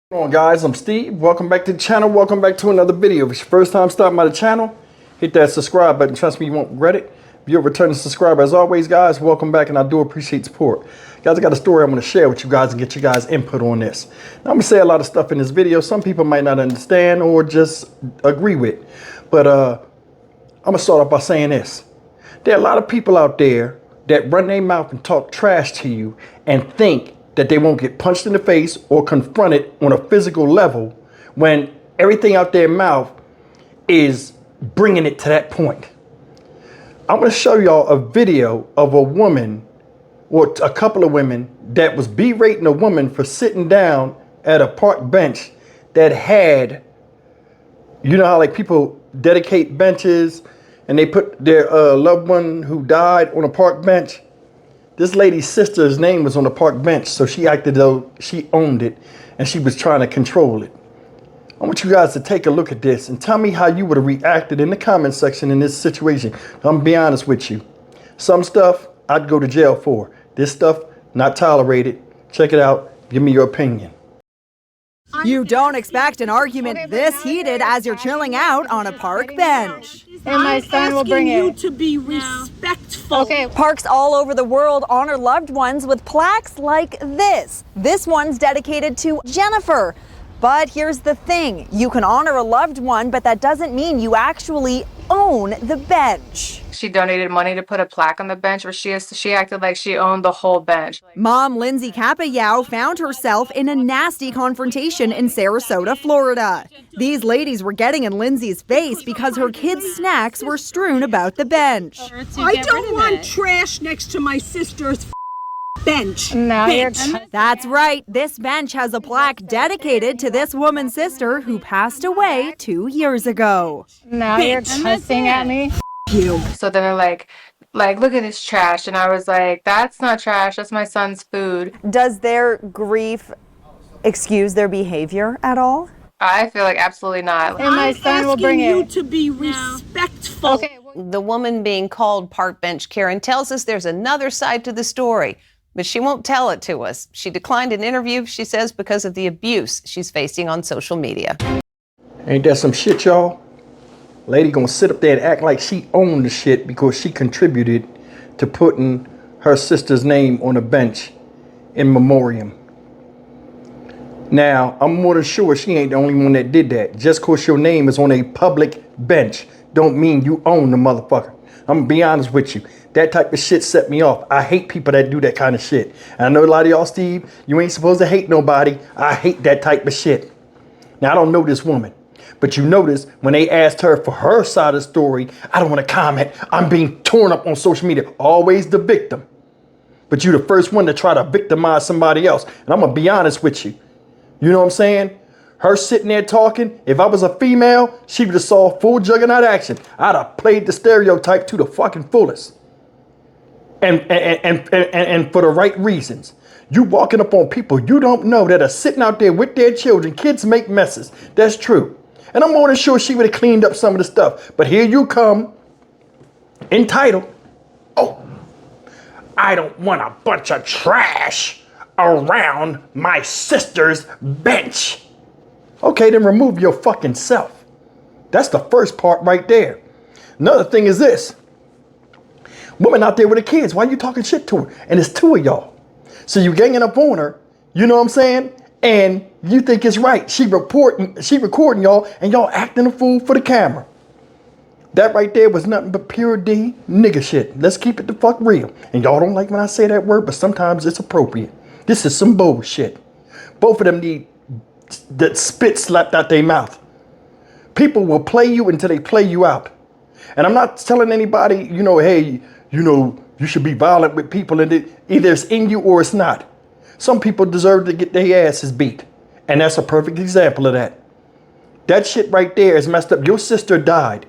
What's going on, guys? I'm Steve. Welcome back to the channel. Welcome back to another video. If it's your first time stopping by the channel, hit that subscribe button. Trust me, you won't regret it. If you're a returning subscriber, as always, guys, welcome back, and I do appreciate support. Guys, I got a story I'm going to share with you guys and get you guys input on this. Now, I'm going to say a lot of stuff in this video some people might not understand or just agree with. But I'm going to start off by saying this. There are a lot of people out there that run their mouth and talk trash to you and think that they won't get punched in the face or confronted on a physical level when everything out their mouth is bringing it to that point. I'm going to show y'all a video of a woman or a couple of women that was berating a woman for sitting down at a park bench that had, you know how like people dedicate benches and they put their loved one who died on a park bench. This lady's sister's name was on the park bench, so she acted though she owned it and she was trying to control it. I want you guys to take a look at this and tell me how you would have reacted in the comment section in this situation. I'm gonna be honest with you. Some stuff I'd go to jail for. This stuff, not tolerated. Check it out. Give me your opinion. You don't expect an argument this heated as you're chilling out on a park bench. And my son will bring you it. to be respectful. Okay. Parks all over the world honor loved ones with plaques like this. This one's dedicated to Jennifer. But here's the thing. You can honor a loved one, but that doesn't mean you actually own the bench. She donated money to put a plaque on the bench where she acted like she owned the whole bench. Mom Lindsay Capayao found herself in a nasty confrontation in Sarasota, Florida. These ladies were getting in Lindsay's face because her kids' snacks were strewn about the bench. I don't want trash next to my sister's bench. Now you're That's right. This bench has a plaque dedicated to this woman's sister who passed away 2 years ago. now you're cussing at me. So then they're like, look at this trash. And I was like, that's not trash. That's my son's food. Does their grief excuse their behavior at all? I feel like absolutely not. And my son will bring you it. to be respectful. Okay. The woman being called park bench Karen tells us there's another side to the story, but she won't tell it to us. She declined an interview, she says, because of the abuse she's facing on social media. Ain't that some shit, y'all? Lady gonna sit up there and act like she owned the shit because she contributed to putting her sister's name on a bench in memoriam. Now, I'm more than sure she ain't the only one that did that. Just cause your name is on a public bench don't mean you own the motherfucker. I'm gonna be honest with you. That type of shit set me off. I hate people that do that kind of shit. And I know a lot of y'all, Steve, you ain't supposed to hate nobody. I hate that type of shit. Now, I don't know this woman. But you notice when they asked her for her side of the story, I don't want to comment. I'm being torn up on social media. Always the victim. But you the first one to try to victimize somebody else. And I'm going to be honest with you. You know what I'm saying? Her sitting there talking, if I was a female, she would have saw full juggernaut action. I'd have played the stereotype to the fucking fullest. And for the right reasons. You walking up on people you don't know that are sitting out there with their children. Kids make messes. That's true. And I'm more than sure she would have cleaned up some of the stuff. But here you come, entitled. Oh, I don't want a bunch of trash around my sister's bench. Okay, then remove your fucking self. That's the first part right there. Another thing is this. Woman out there with the kids, why you talking shit to her? And it's two of y'all. So you ganging up on her, you know what I'm saying? And you think it's right. She recording y'all and y'all acting a fool for the camera. That right there was nothing but pure D nigga shit. Let's keep it the fuck real. And y'all don't like when I say that word, but sometimes it's appropriate. This is some bullshit. Both of them need that spit slapped out their mouth. People will play you until they play you out. And I'm not telling anybody, you know, hey, you know, you should be violent with people and either it's in you or it's not. Some people deserve to get their asses beat. And that's a perfect example of that. That shit right there is messed up. Your sister died.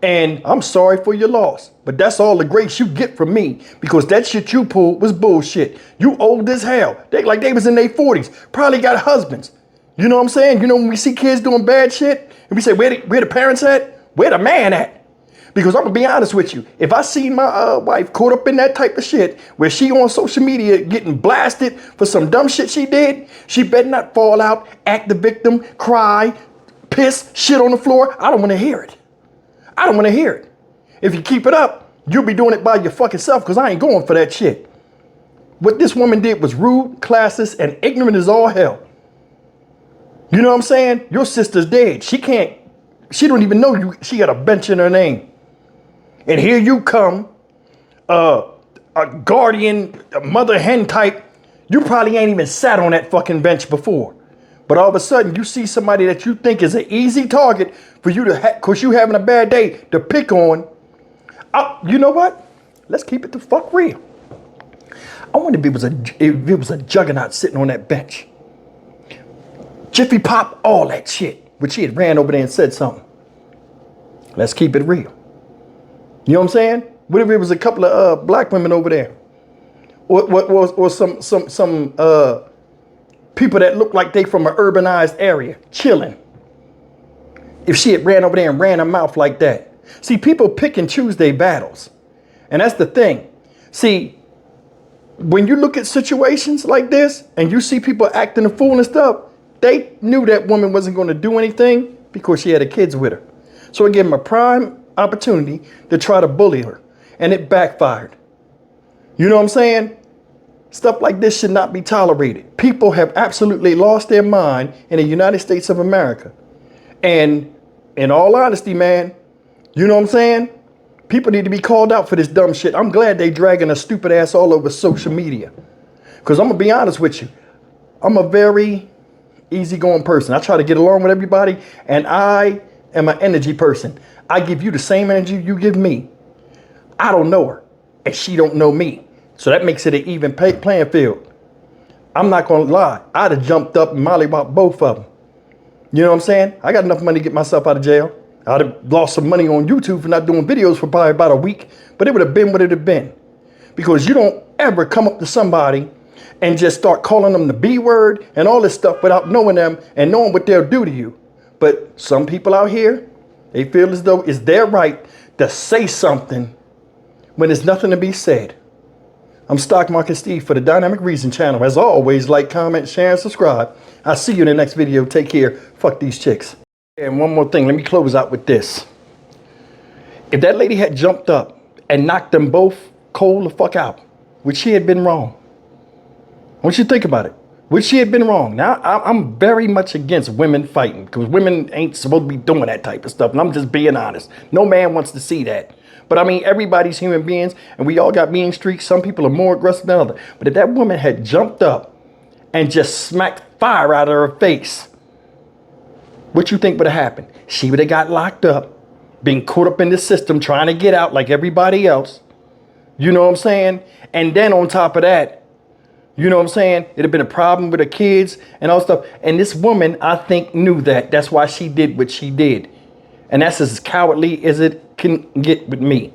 And I'm sorry for your loss. But that's all the grace you get from me. Because that shit you pulled was bullshit. You old as hell. They was in their 40s. Probably got husbands. You know what I'm saying? You know when we see kids doing bad shit and we say, where the parents at? Where the man at? Because I'm gonna be honest with you. If I see my wife caught up in that type of shit where she on social media getting blasted for some dumb shit she did, she better not fall out, act the victim, cry, piss, shit on the floor. I don't want to hear it. I don't want to hear it. If you keep it up, you'll be doing it by your fucking self, because I ain't going for that shit. What this woman did was rude, classist, and ignorant as all hell. You know what I'm saying? Your sister's dead. She don't even know you. She got a bench in her name. And here you come, a guardian, a mother hen type. You probably ain't even sat on that fucking bench before. But all of a sudden, you see somebody that you think is an easy target for you to, because you having a bad day, to pick on. You know what? Let's keep it the fuck real. I wonder if it was a juggernaut sitting on that bench. Jiffy Pop, all that shit. But she had ran over there and said something. Let's keep it real. You know what I'm saying? What if it was a couple of black women over there? Or some people that look like they from an urbanized area, chilling. If she had ran over there and ran her mouth like that. See, people pick and choose their battles. And that's the thing. See, when you look at situations like this and you see people acting a fool and stuff, they knew that woman wasn't going to do anything because she had her kids with her. So it gave them a prime opportunity to try to bully her. And it backfired. You know what I'm saying? Stuff like this should not be tolerated. People have absolutely lost their mind in the United States of America. And in all honesty, man, you know what I'm saying? People need to be called out for this dumb shit. I'm glad they dragging a stupid ass all over social media. Because I'm going to be honest with you. I'm a very easygoing person. I try to get along with everybody. And I am an energy person. I give you the same energy you give me. I don't know her. And she don't know me. So that makes it an even playing field. I'm not going to lie. I'd have jumped up and mollywopped both of them. You know what I'm saying? I got enough money to get myself out of jail. I'd have lost some money on YouTube for not doing videos for probably about a week. But it would have been what it would have been. Because you don't ever come up to somebody and just start calling them the B word and all this stuff without knowing them and knowing what they'll do to you. But some people out here, they feel as though it's their right to say something when there's nothing to be said. I'm Stock Market Steve for the Dynamic Reason channel. As always, like, comment, share, and subscribe. I'll see you in the next video. Take care. Fuck these chicks. And one more thing. Let me close out with this. If that lady had jumped up and knocked them both cold the fuck out, would she have been wrong? I want you to think about it. Would she have been wrong? Now, I'm very much against women fighting because women ain't supposed to be doing that type of stuff. And I'm just being honest. No man wants to see that. But I mean, everybody's human beings and we all got mean streaks. Some people are more aggressive than others. But if that woman had jumped up and just smacked fire out of her face, what you think would have happened? She would have got locked up, being caught up in the system, trying to get out like everybody else. You know what I'm saying? And then on top of that, you know what I'm saying? It'd have been a problem with her kids and all stuff. And this woman, I think, knew that. That's why she did what she did. And that's as cowardly as it can get with me.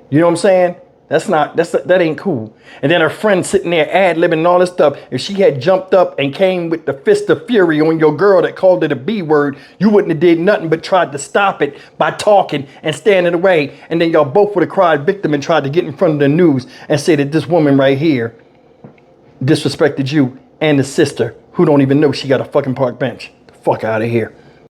You know what I'm saying? That ain't cool. And then her friend sitting there ad-libbing and all this stuff. If she had jumped up and came with the fist of fury on your girl that called it a B word, you wouldn't have did nothing but tried to stop it by talking and standing away. And then y'all both would have cried victim and tried to get in front of the news and say that this woman right here disrespected you and the sister who don't even know she got a fucking park bench. The fuck out of here.